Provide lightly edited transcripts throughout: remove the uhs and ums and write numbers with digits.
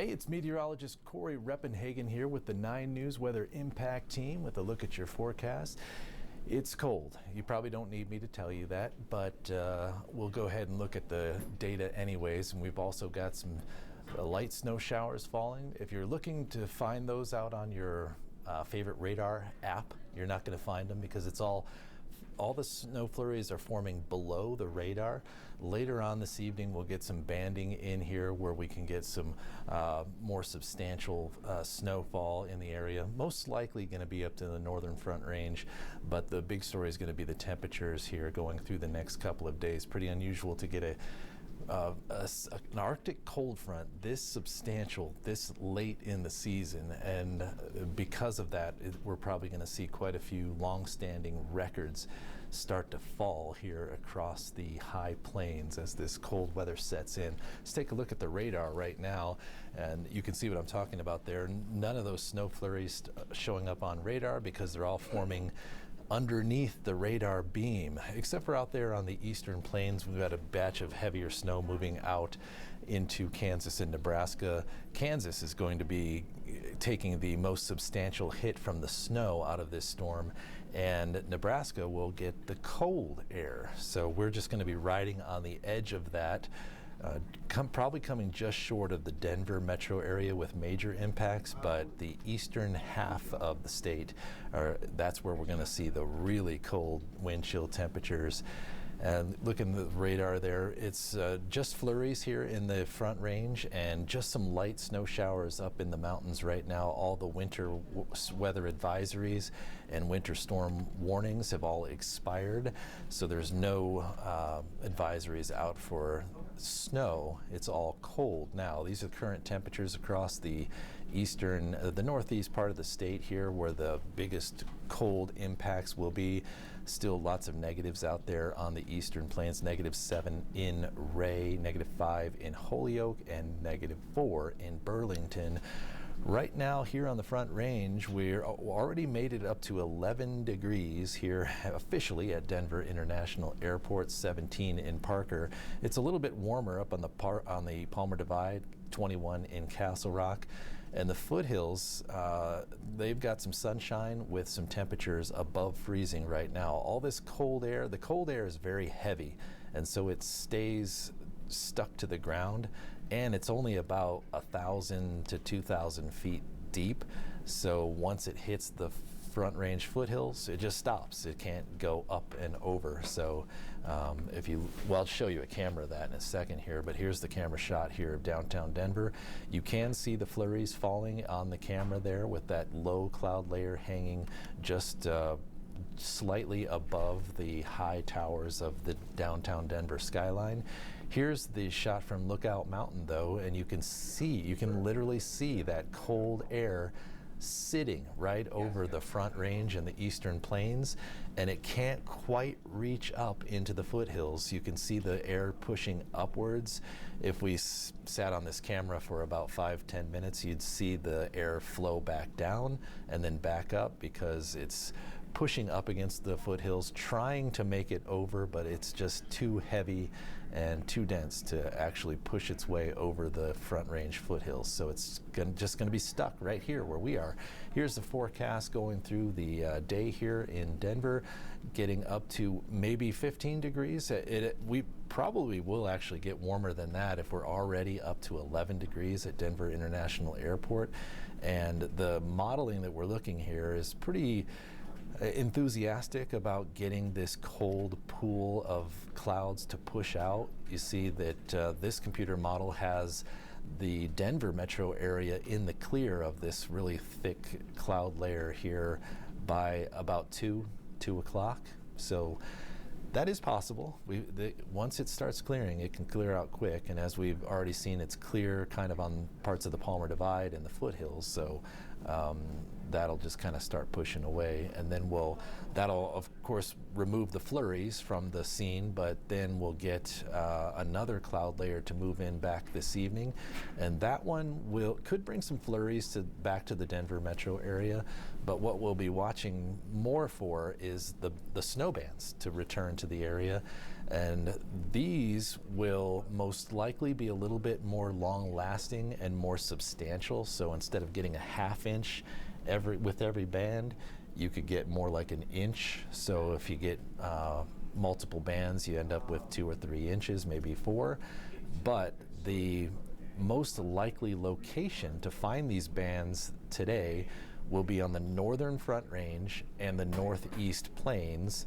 Hey, it's meteorologist Corey Reppenhagen here with the 9 News Weather Impact Team with a look at your forecast. It's cold. You probably don't need me to tell you that, but we'll go ahead and look at the data anyways. And we've also got some light snow showers falling. If you're looking to find those out on your favorite radar app, you're not going to find them because it's all the snow flurries are forming below the radar. Later on this evening, we'll get some banding in here where we can get some more substantial snowfall in the area. Most likely going to be up to the northern front range, but the big story is going to be the temperatures here going through the next couple of days. Pretty unusual to get an Arctic cold front this substantial this late in the season, and because of that we're probably going to see quite a few long-standing records start to fall here across the high plains as this cold weather sets in. Let's take a look at the radar right now, and you can see what I'm talking about there. None of those snow flurries showing up on radar because they're all forming underneath the radar beam, except for out there on the eastern plains. We've got a batch of heavier snow moving out into Kansas and Nebraska. Kansas is going to be taking the most substantial hit from the snow out of this storm, and Nebraska will get the cold air. So we're just going to be riding on the edge of that. Probably coming just short of the Denver metro area with major impacts, but the eastern half of the state, that's where we're going to see the really cold wind chill temperatures. And look in the radar there, it's just flurries here in the front range and just some light snow showers up in the mountains right now. All the winter weather advisories and winter storm warnings have all expired, so there's no advisories out for snow. It's all cold now. These are current temperatures across the the northeast part of the state here, where the biggest cold impacts will be. Still lots of negatives out there on the eastern plains. -7 in Ray, -5 in Holyoke, and -4 in Burlington. Right now here on the front range, we're already made it up to 11 degrees here officially at Denver International Airport, 17 in Parker. It's a little bit warmer up on the Palmer Divide, 21 in Castle Rock. And the foothills, they've got some sunshine with some temperatures above freezing right now. All this cold air, the cold air is very heavy, and so it stays stuck to the ground, and it's only about 1,000 to 2,000 feet deep. So once it hits the front range foothills, it just stops. It can't go up and over. So I'll show you a camera of that in a second here, but here's the camera shot here of downtown Denver. You can see the flurries falling on the camera there with that low cloud layer hanging just slightly above the high towers of the downtown Denver skyline. Here's the shot from Lookout Mountain though, and you can literally see that cold air sitting right over the front range and the eastern plains, and it can't quite reach up into the foothills. You can see the air pushing upwards. If we sat on this camera for about 5-10 minutes, you'd see the air flow back down and then back up because it's pushing up against the foothills, trying to make it over, but it's just too heavy and too dense to actually push its way over the front range foothills. So it's just going to be stuck right here where we are. Here's the forecast going through the day here in Denver, getting up to maybe 15 degrees. We probably will actually get warmer than that if we're already up to 11 degrees at Denver International Airport. And the modeling that we're looking here is pretty enthusiastic about getting this cold pool of clouds to push out. You see that this computer model has the Denver metro area in the clear of this really thick cloud layer here by about 2 o'clock. So that is possible. Once it starts clearing, it can clear out quick, and as we've already seen, it's clear kind of on parts of the Palmer Divide and the foothills. So that'll just kind of start pushing away, and then that'll of course remove the flurries from the scene, but then we'll get another cloud layer to move in back this evening, and that one could bring some flurries back to the Denver metro area. But what we'll be watching more for is the snow bands to return to the area. And these will most likely be a little bit more long lasting and more substantial. So instead of getting a ½ inch with every band, you could get more like an inch. So if you get multiple bands, you end up with 2 or 3 inches, maybe 4. But the most likely location to find these bands today will be on the northern Front Range and the northeast plains.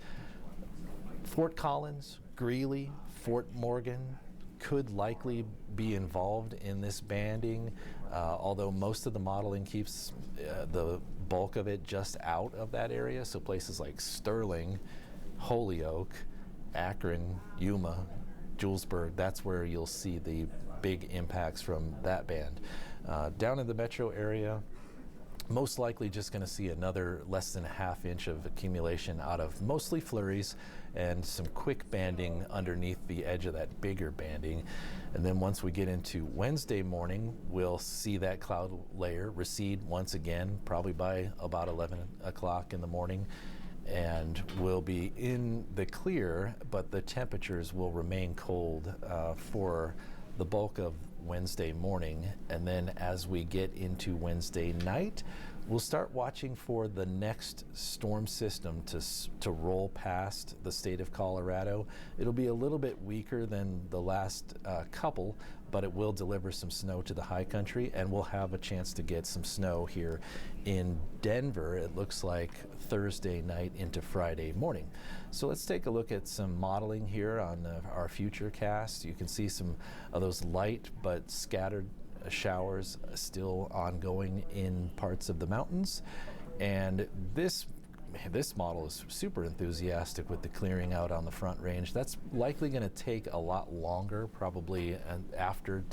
Fort Collins, Greeley, Fort Morgan could likely be involved in this banding, although most of the modeling keeps the bulk of it just out of that area. So places like Sterling, Holyoke, Akron, Yuma, Julesburg, that's where you'll see the big impacts from that band. Down in the metro area, most likely just going to see another less than a ½ inch of accumulation out of mostly flurries and some quick banding underneath the edge of that bigger banding. And then once we get into Wednesday morning, we'll see that cloud layer recede once again, probably by about 11 o'clock in the morning. And we'll be in the clear, but the temperatures will remain cold for the bulk of Wednesday morning. And then as we get into Wednesday night, we'll start watching for the next storm system to roll past the state of Colorado. It'll be a little bit weaker than the last couple, but it will deliver some snow to the high country, and we'll have a chance to get some snow here in Denver, it looks like Thursday night into Friday morning. So let's take a look at some modeling here on our future cast. You can see some of those light but scattered showers still ongoing in parts of the mountains. And this model is super enthusiastic with the clearing out on the Front Range. That's likely going to take a lot longer, probably after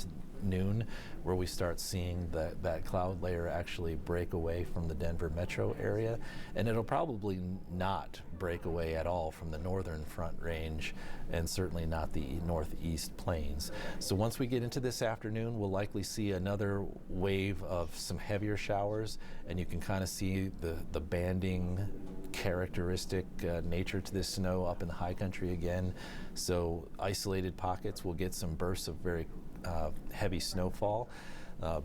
noon, where we start seeing that cloud layer actually break away from the Denver metro area. And it'll probably not break away at all from the northern Front Range, and certainly not the northeast plains. So once we get into this afternoon, we'll likely see another wave of some heavier showers, and you can kind of see the banding characteristic nature to this snow up in the high country again. So isolated pockets will get some bursts of very heavy snowfall.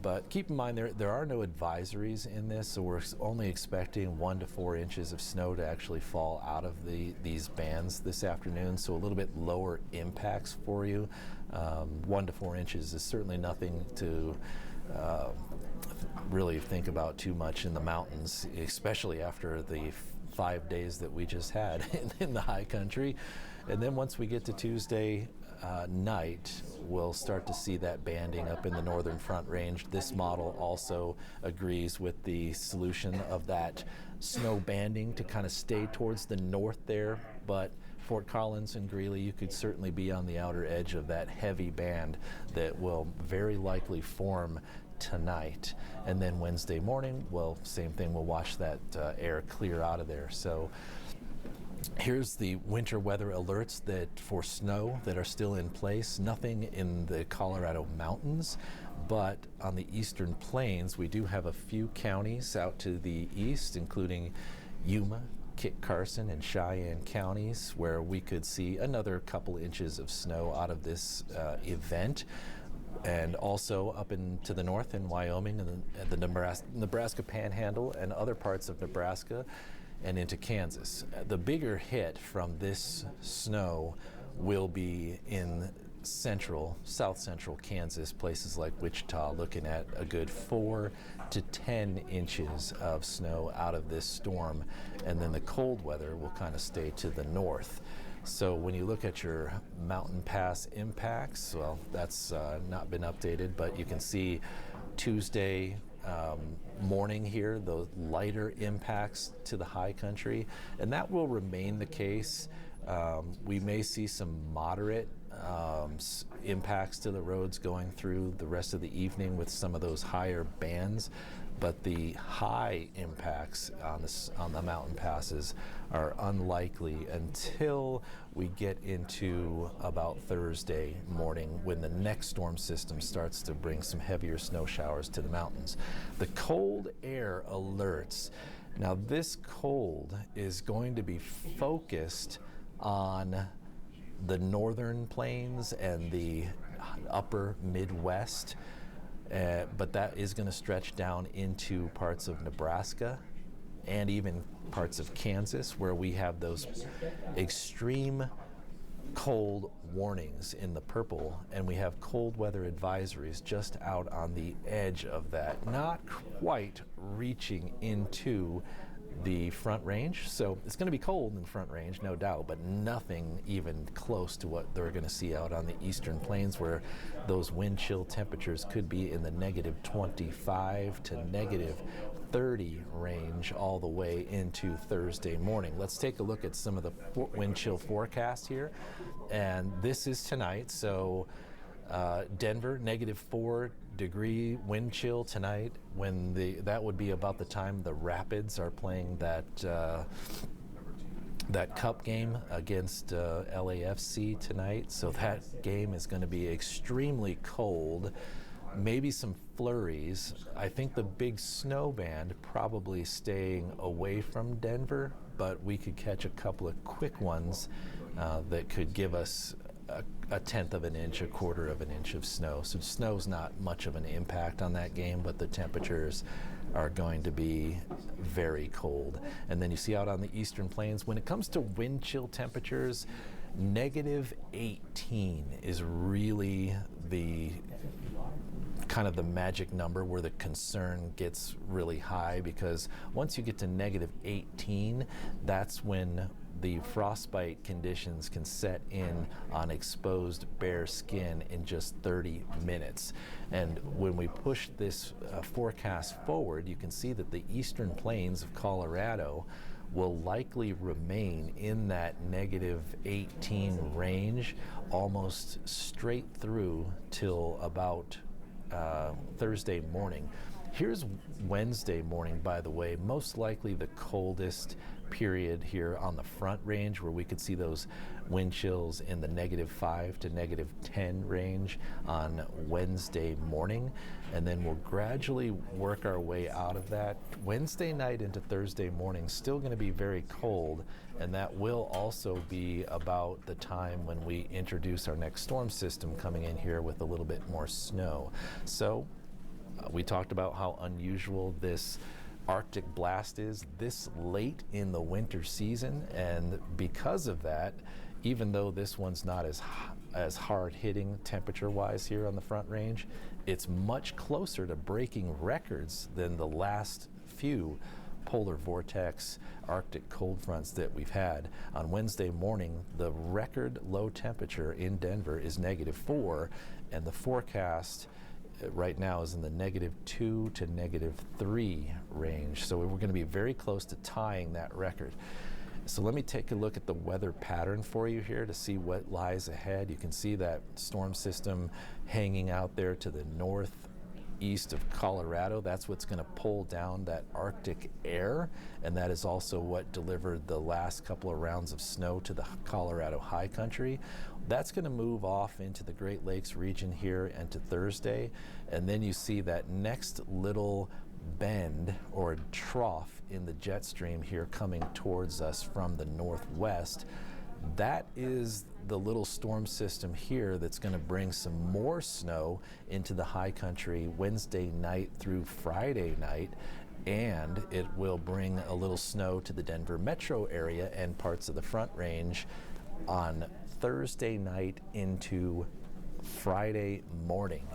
But keep in mind there are no advisories in this, so we're only expecting 1 to 4 inches of snow to actually fall out of these bands this afternoon, so a little bit lower impacts for you. 1 to 4 inches is certainly nothing to really think about too much in the mountains, especially after the 5 days that we just had in the high country. And then once we get to Tuesday night, we'll start to see that banding up in the northern Front Range. This model also agrees with the solution of that snow banding to kind of stay towards the north there, but Fort Collins and Greeley, you could certainly be on the outer edge of that heavy band that will very likely form tonight. And then Wednesday morning, well, same thing, we'll watch that air clear out of there. So here's the winter weather alerts that for snow that are still in place. Nothing in the Colorado mountains, but on the eastern plains, we do have a few counties out to the east, including Yuma, Kit Carson, and Cheyenne counties, where we could see another couple inches of snow out of this event. And also up into the north in Wyoming and the Nebraska Panhandle and other parts of Nebraska and into Kansas. The bigger hit from this snow will be in south central Kansas, places like Wichita, looking at a good 4 to 10 inches of snow out of this storm. And then the cold weather will kind of stay to the north. So when you look at your mountain pass impacts, well, that's not been updated, but you can see Tuesday morning here, the lighter impacts to the high country, and that will remain the case. We may see some moderate impacts to the roads going through the rest of the evening with some of those higher bands, but the high impacts on the mountain passes are unlikely until we get into about Thursday morning, when the next storm system starts to bring some heavier snow showers to the mountains. The cold air alerts. Now this cold is going to be focused on the northern plains and the upper Midwest, but that is going to stretch down into parts of Nebraska and even parts of Kansas, where we have those extreme cold warnings in the purple, and we have cold weather advisories just out on the edge of that, not quite reaching into the Front Range. So it's going to be cold in Front Range, no doubt, but nothing even close to what they're going to see out on the eastern plains, where those wind chill temperatures could be in the negative 25 to negative 30 range all the way into Thursday morning. Let's take a look at some of the wind chill forecast here. And this is tonight. So Denver, negative 4-degree wind chill tonight, when that would be about the time the Rapids are playing that cup game against LAFC tonight. So that game is going to be extremely cold. Maybe some flurries. I think the big snow band probably staying away from Denver, but we could catch a couple of quick ones that could give us a tenth of an inch, a quarter of an inch of snow. So snow's not much of an impact on that game, but the temperatures are going to be very cold. And then you see out on the eastern plains, when it comes to wind chill temperatures, negative 18 is really the kind of the magic number where the concern gets really high, because once you get to negative 18, that's when the frostbite conditions can set in on exposed bare skin in just 30 minutes. And when we push this forecast forward, you can see that the eastern plains of Colorado will likely remain in that negative 18 range almost straight through till about Thursday morning. Here's Wednesday morning, by the way, most likely the coldest period here on the Front Range, where we could see those wind chills in the negative 5 to negative 10 range on Wednesday morning. And then we'll gradually work our way out of that. Wednesday night into Thursday morning, still going to be very cold, and that will also be about the time when we introduce our next storm system coming in here with a little bit more snow. So we talked about how unusual this Arctic blast is this late in the winter season, and because of that, even though this one's not as hard hitting temperature wise here on the Front Range, it's much closer to breaking records than the last few polar vortex Arctic cold fronts that we've had. On Wednesday morning, the record low temperature in Denver is negative 4, and the forecast right now is in the negative 2 to negative 3 range. So we're going to be very close to tying that record. So let me take a look at the weather pattern for you here to see what lies ahead. You can see that storm system hanging out there to the northeast of Colorado. That's what's going to pull down that Arctic air, and that is also what delivered the last couple of rounds of snow to the Colorado high country. That's going to move off into the Great Lakes region here and to Thursday, and then you see that next little bend or trough in the jet stream here coming towards us from the northwest. That is the little storm system here that's going to bring some more snow into the high country Wednesday night through Friday night, and it will bring a little snow to the Denver metro area and parts of the Front Range on Thursday night into Friday morning.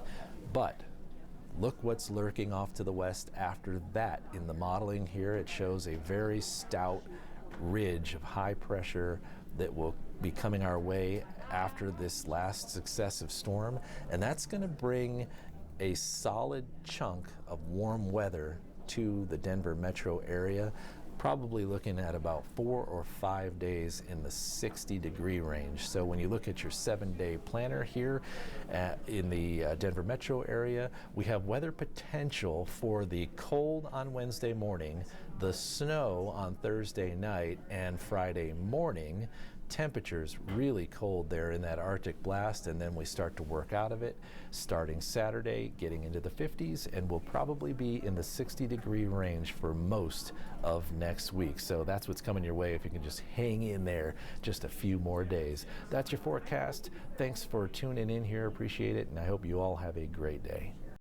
But look what's lurking off to the west after that. In the modeling here, it shows a very stout ridge of high pressure that will be coming our way after this last successive storm, and that's going to bring a solid chunk of warm weather to the Denver metro area, probably looking at about 4 or 5 days in the 60-degree range. So when you look at your 7-day planner here in the Denver metro area, we have weather potential for the cold on Wednesday morning, the snow on Thursday night and Friday morning, temperatures really cold there in that Arctic blast, and then we start to work out of it starting Saturday, getting into the 50s, and we'll probably be in the 60-degree range for most of next week. So that's what's coming your way if you can just hang in there just a few more days. That's your forecast. Thanks for tuning in here. Appreciate it, and I hope you all have a great day.